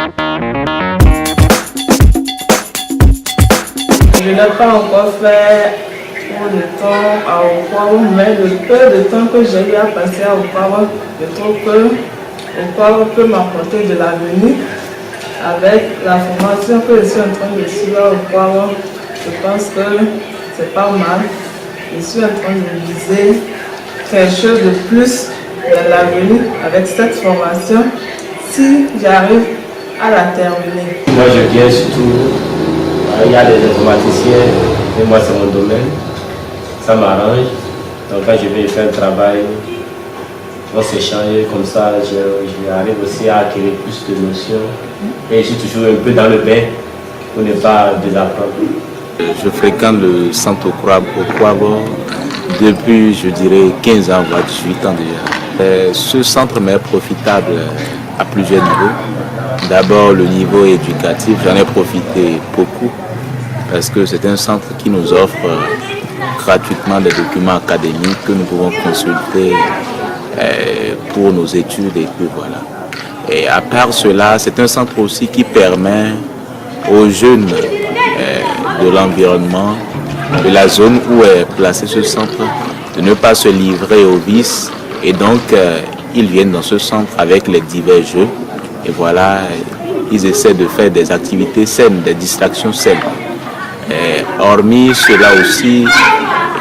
Je n'ai pas encore fait pour le temps à Okwawo, mais le peu de temps que j'ai eu à passer à Okwawo, je trouve que Okwawo peut m'apporter de l'avenir. Avec la formation que je suis en train de suivre à Okwawo, je pense que c'est pas mal. Je suis en train de viser quelque chose de plus dans l'avenir avec cette formation, si j'arrive à la terminer. Moi je viens surtout, il y a des informaticiens, et moi c'est mon domaine, ça m'arrange. Donc quand je vais faire le travail, on s'échange comme ça, j'arrive aussi à acquérir plus de notions. Et je suis toujours un peu dans le bain pour ne pas désapprendre. Je fréquente le centre Okwawo depuis, je dirais, 15 ans, voire 18 ans déjà. Ce centre m'est profitable à plusieurs niveaux. D'abord, le niveau éducatif, j'en ai profité beaucoup parce que c'est un centre qui nous offre gratuitement des documents académiques que nous pouvons consulter pour nos études et puis voilà. Et à part cela, c'est un centre aussi qui permet aux jeunes de l'environnement, de la zone où est placé ce centre, de ne pas se livrer aux vices. Et donc, ils viennent dans ce centre avec les divers jeux. Et voilà, ils essaient de faire des activités saines, des distractions saines. Hormis cela aussi,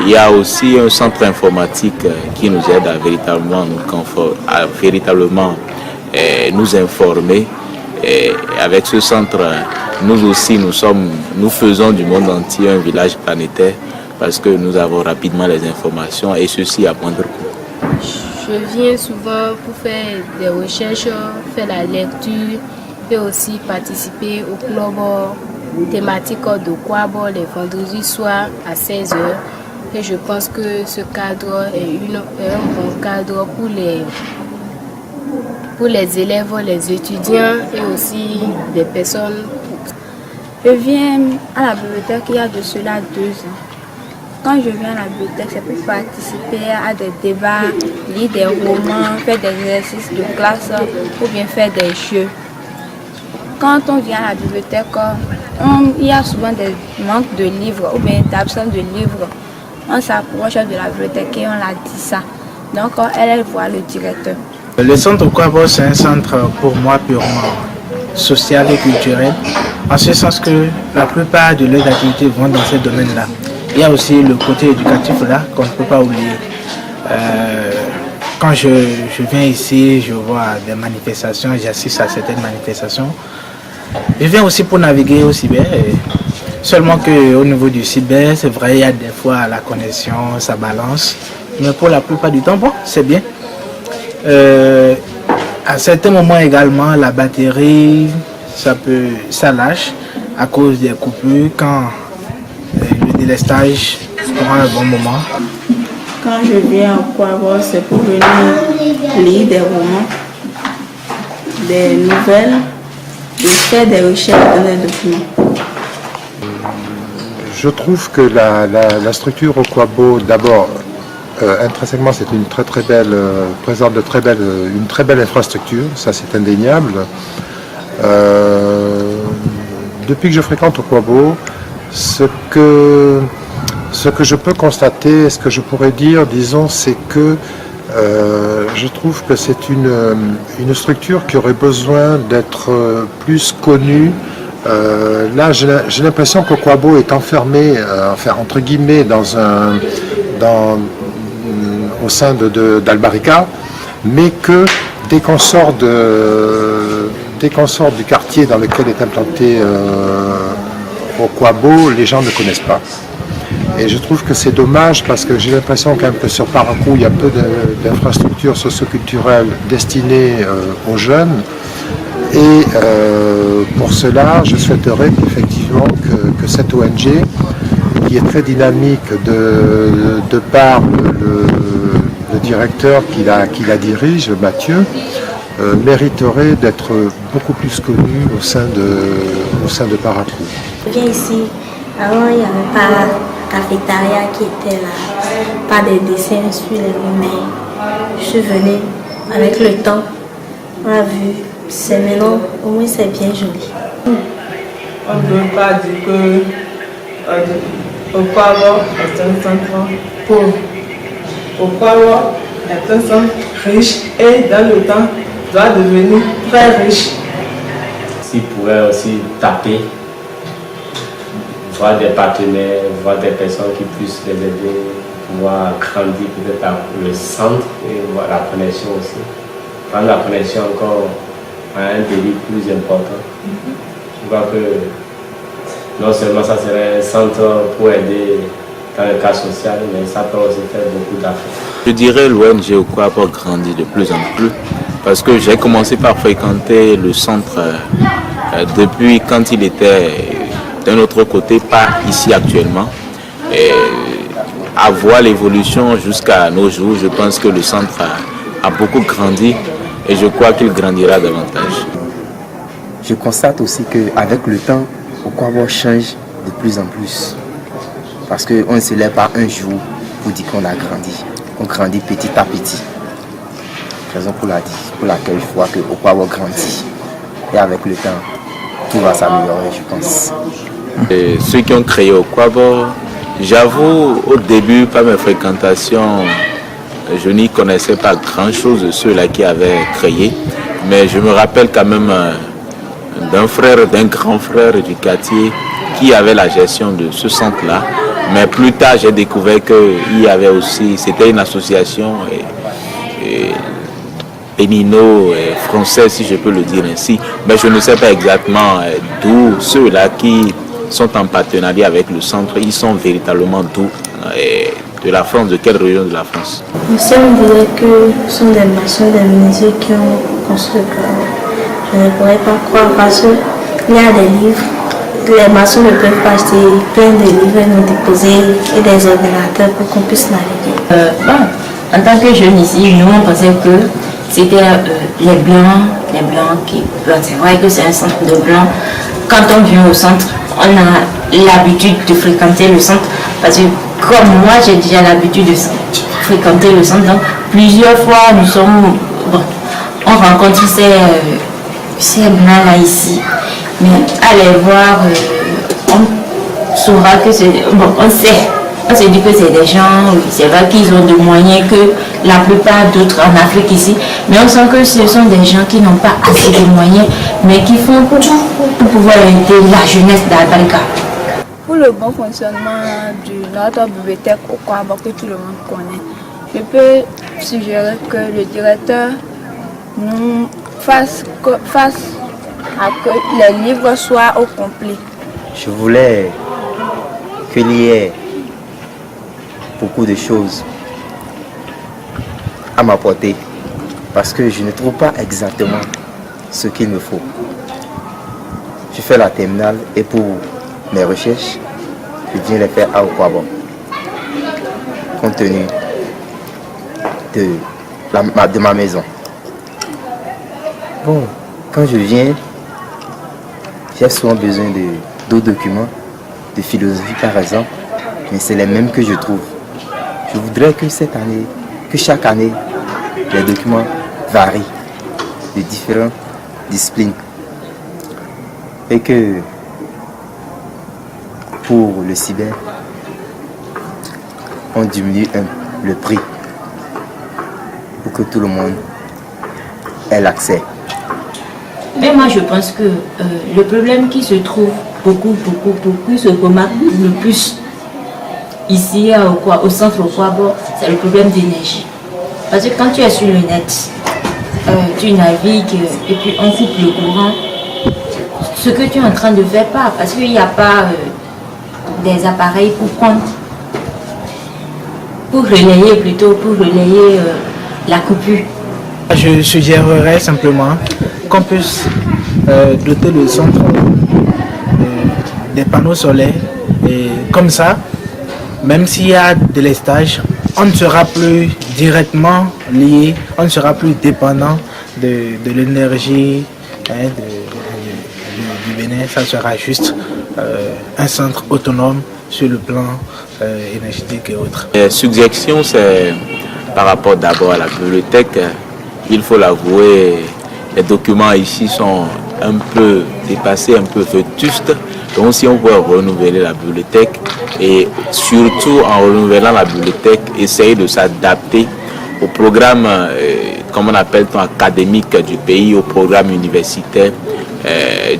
il y a aussi un centre informatique qui nous aide à véritablement nous informer. Et avec ce centre, nous aussi, nous faisons du monde entier un village planétaire parce que nous avons rapidement les informations et ceci à moindre coût. Je viens souvent pour faire des recherches, faire la lecture et aussi participer au club thématique d'Okwawo les vendredis soirs à 16h. Et je pense que ce cadre est un bon cadre pour les élèves, les étudiants et aussi des personnes. Je viens à la bibliothèque il y a de cela 2 ans. Quand je viens à la bibliothèque, c'est pour participer à des débats, lire des romans, faire des exercices de classe ou bien faire des jeux. Quand on vient à la bibliothèque, il y a souvent des manques de livres ou bien d'absence de livres. On s'approche de la bibliothèque et on la dit ça. Donc elle voit le directeur. Le centre Okwawo, c'est un centre pour moi purement social et culturel, en ce sens que la plupart de leurs activités vont dans ce domaine-là. Il y a aussi le côté éducatif là qu'on ne peut pas oublier. Quand je viens ici, je vois des manifestations, j'assiste à certaines manifestations. Je viens aussi pour naviguer au cyber. Seulement qu'au niveau du cyber, c'est vrai, il y a des fois la connexion, ça balance. Mais pour la plupart du temps, bon, c'est bien. À certains moments également, la batterie, ça lâche à cause des coupures quand le délestage prend un bon moment. Quand je viens à Okwawo, c'est pour venir lire des romans, des nouvelles et faire des recherches dans les documents. Je trouve que la structure Okwawo, d'abord, intrinsèquement, c'est une très belle, présente une très belle infrastructure, ça c'est indéniable. Depuis que je fréquente Okwawo, ce que je peux constater, ce que je pourrais dire, disons, c'est que je trouve que c'est une structure qui aurait besoin d'être plus connue. Là, j'ai l'impression qu'Okwawo est enfermé, enfin, entre guillemets, au sein d'Albarika, mais que dès qu'on sort du quartier dans lequel est implanté Okwawo, les gens ne connaissent pas. Et je trouve que c'est dommage parce que j'ai l'impression quand même que sur Parakou, il y a peu d'infrastructures socioculturelles destinées aux jeunes. Et pour cela, je souhaiterais qu'effectivement que cette ONG, qui est très dynamique de par le directeur qui la dirige, Mathieu, mériterait d'être beaucoup plus connu au sein de Parakou. Je viens ici, avant il n'y avait pas cafétéria qui était là, pas de dessins sur les murs, mais je suis venue avec le temps, on a vu c'est maintenant, au moins c'est bien joli. On ne peut pas dire que Okwabo est un centre pauvre. Okwabo est un centre riche et dans le temps doit devenir très riche. S'ils pourraient aussi taper, voir des partenaires, voir des personnes qui puissent les aider, pouvoir grandir peut-être le centre et voir la connexion aussi. Prendre la connexion encore à un débit plus important. Je vois que non seulement ça serait un centre pour aider dans le cas social, mais ça peut aussi faire beaucoup d'affaires. Je dirais l'ONG Okwabo grandit de plus en plus parce que j'ai commencé par fréquenter le centre depuis quand il était d'un autre côté, pas ici actuellement. Et à voir l'évolution jusqu'à nos jours, je pense que le centre a beaucoup grandi et je crois qu'il grandira davantage. Je constate aussi qu'avec le temps, Okwabo change de plus en plus. Parce qu'on ne se lève pas un jour pour dire qu'on a grandi. On grandit petit à petit. Raison pour laquelle je vois que Okwabo grandit. Et avec le temps, tout va s'améliorer, je pense. Et ceux qui ont créé Okwabo, j'avoue, au début, par mes fréquentations, je n'y connaissais pas grand-chose de ceux-là qui avaient créé. Mais je me rappelle quand même d'un grand frère du quartier qui avait la gestion de ce centre-là. Mais plus tard, j'ai découvert qu'il y avait aussi, c'était une association pénino française, si je peux le dire ainsi. Mais je ne sais pas exactement d'où ceux-là qui sont en partenariat avec le centre, ils sont véritablement d'où, de la France, de quelle région de la France? Aussi, on dirait que ce sont des maçons des menuisiers qui ont construit le Okwabo. Je ne pourrais pas croire parce qu'il y a des livres. Les maçons ne peuvent pas acheter plein de livres et nous déposer et des ordinateurs pour qu'on puisse naviguer. En tant que jeunes ici, nous on pensait que c'était les blancs qui... C'est vrai que c'est un centre de blancs. Quand on vient au centre, on a l'habitude de fréquenter le centre parce que comme moi j'ai déjà l'habitude de fréquenter le centre, donc plusieurs fois on rencontre ces blancs là ici. Mais à les voir, on saura que c'est... Bon, on se dit que c'est des gens, c'est vrai qu'ils ont des moyens que la plupart d'autres en Afrique ici, mais on sent que ce sont des gens qui n'ont pas assez de moyens, mais qui font tout pour pouvoir aider la jeunesse d'Albarka. Pour le bon fonctionnement de notre bibliothèque Okwabo que tout le monde connaît, je peux suggérer que le directeur nous fasse à que les livres soient au complet. Je voulais qu'il y ait beaucoup de choses à m'apporter parce que je ne trouve pas exactement ce qu'il me faut. Je fais la terminale et pour mes recherches, je viens les faire à Okwabo. Compte tenu de ma maison. Bon, quand je viens, j'ai souvent besoin d'autres documents, de philosophie par exemple, mais c'est les mêmes que je trouve. Je voudrais que chaque année, les documents varient de différentes disciplines. Et que pour le cyber, on diminue le prix pour que tout le monde ait l'accès. Mais moi je pense que le problème qui se trouve beaucoup se remarque le plus ici au centre Okwabo, c'est le problème d'énergie. Parce que quand tu es sur le net, tu navigues et puis on coupe le courant, ce que tu es en train de faire pas, parce qu'il n'y a pas des appareils pour relayer la coupure. Je suggérerais simplement qu'on puisse doter le centre des panneaux solaires et comme ça, même s'il y a de l'estage, on ne sera plus directement lié, on ne sera plus dépendant de l'énergie du Bénin. Ça sera juste un centre autonome sur le plan énergétique et autres. La suggestion, c'est par rapport d'abord à la bibliothèque. Il faut l'avouer, les documents ici sont un peu dépassés, un peu vétustes. Donc si on peut renouveler la bibliothèque et surtout en renouvelant la bibliothèque, essayer de s'adapter au programme, comme on appelle, académique du pays, au programme universitaire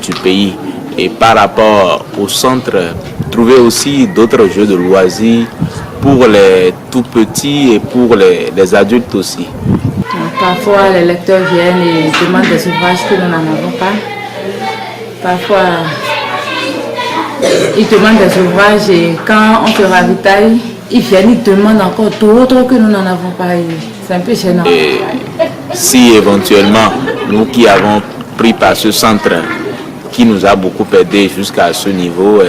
du pays. Et par rapport au centre, trouver aussi d'autres jeux de loisirs pour les tout petits et pour les adultes aussi. Parfois, les lecteurs viennent et demandent des ouvrages que nous n'en avons pas. Parfois, ils demandent des ouvrages et quand on se ravitaille, ils viennent, ils demandent encore d'autres que nous n'en avons pas. C'est un peu gênant. Et si éventuellement, nous qui avons pris par ce centre qui nous a beaucoup aidé jusqu'à ce niveau,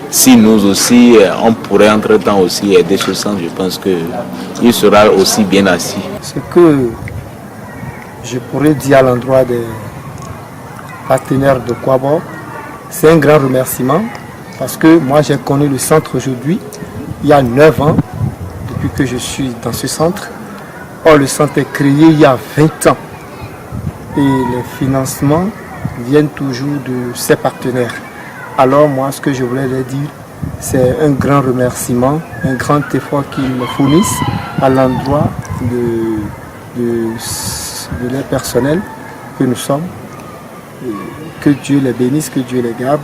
si nous aussi, on pourrait entre-temps aussi aider ce centre, je pense qu'il sera aussi bien assis. Ce que je pourrais dire à l'endroit des partenaires de Kwabo, c'est un grand remerciement parce que moi j'ai connu le centre aujourd'hui, il y a 9 ans, depuis que je suis dans ce centre. Or le centre est créé il y a 20 ans et les financements viennent toujours de ses partenaires. Alors moi ce que je voulais leur dire, c'est un grand remerciement, un grand effort qu'ils me fournissent à l'endroit de leur personnel que nous sommes. Et que Dieu les bénisse, que Dieu les garde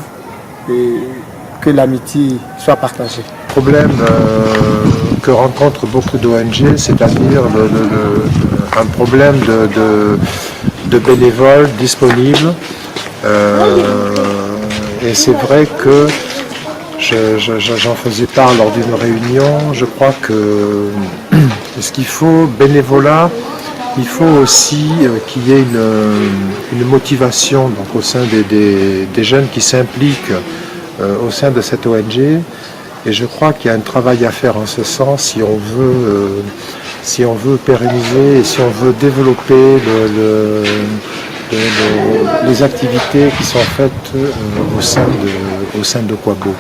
et que l'amitié soit partagée. Le problème que rencontrent beaucoup d'ONG, c'est-à-dire un problème de bénévoles disponibles. Et c'est vrai que j'en faisais part lors d'une réunion. Je crois que ce qu'il faut, bénévolat, il faut aussi qu'il y ait une motivation donc, au sein des jeunes qui s'impliquent au sein de cette ONG. Et je crois qu'il y a un travail à faire en ce sens si on veut pérenniser et si on veut développer les activités qui sont faites au sein de Kwabo.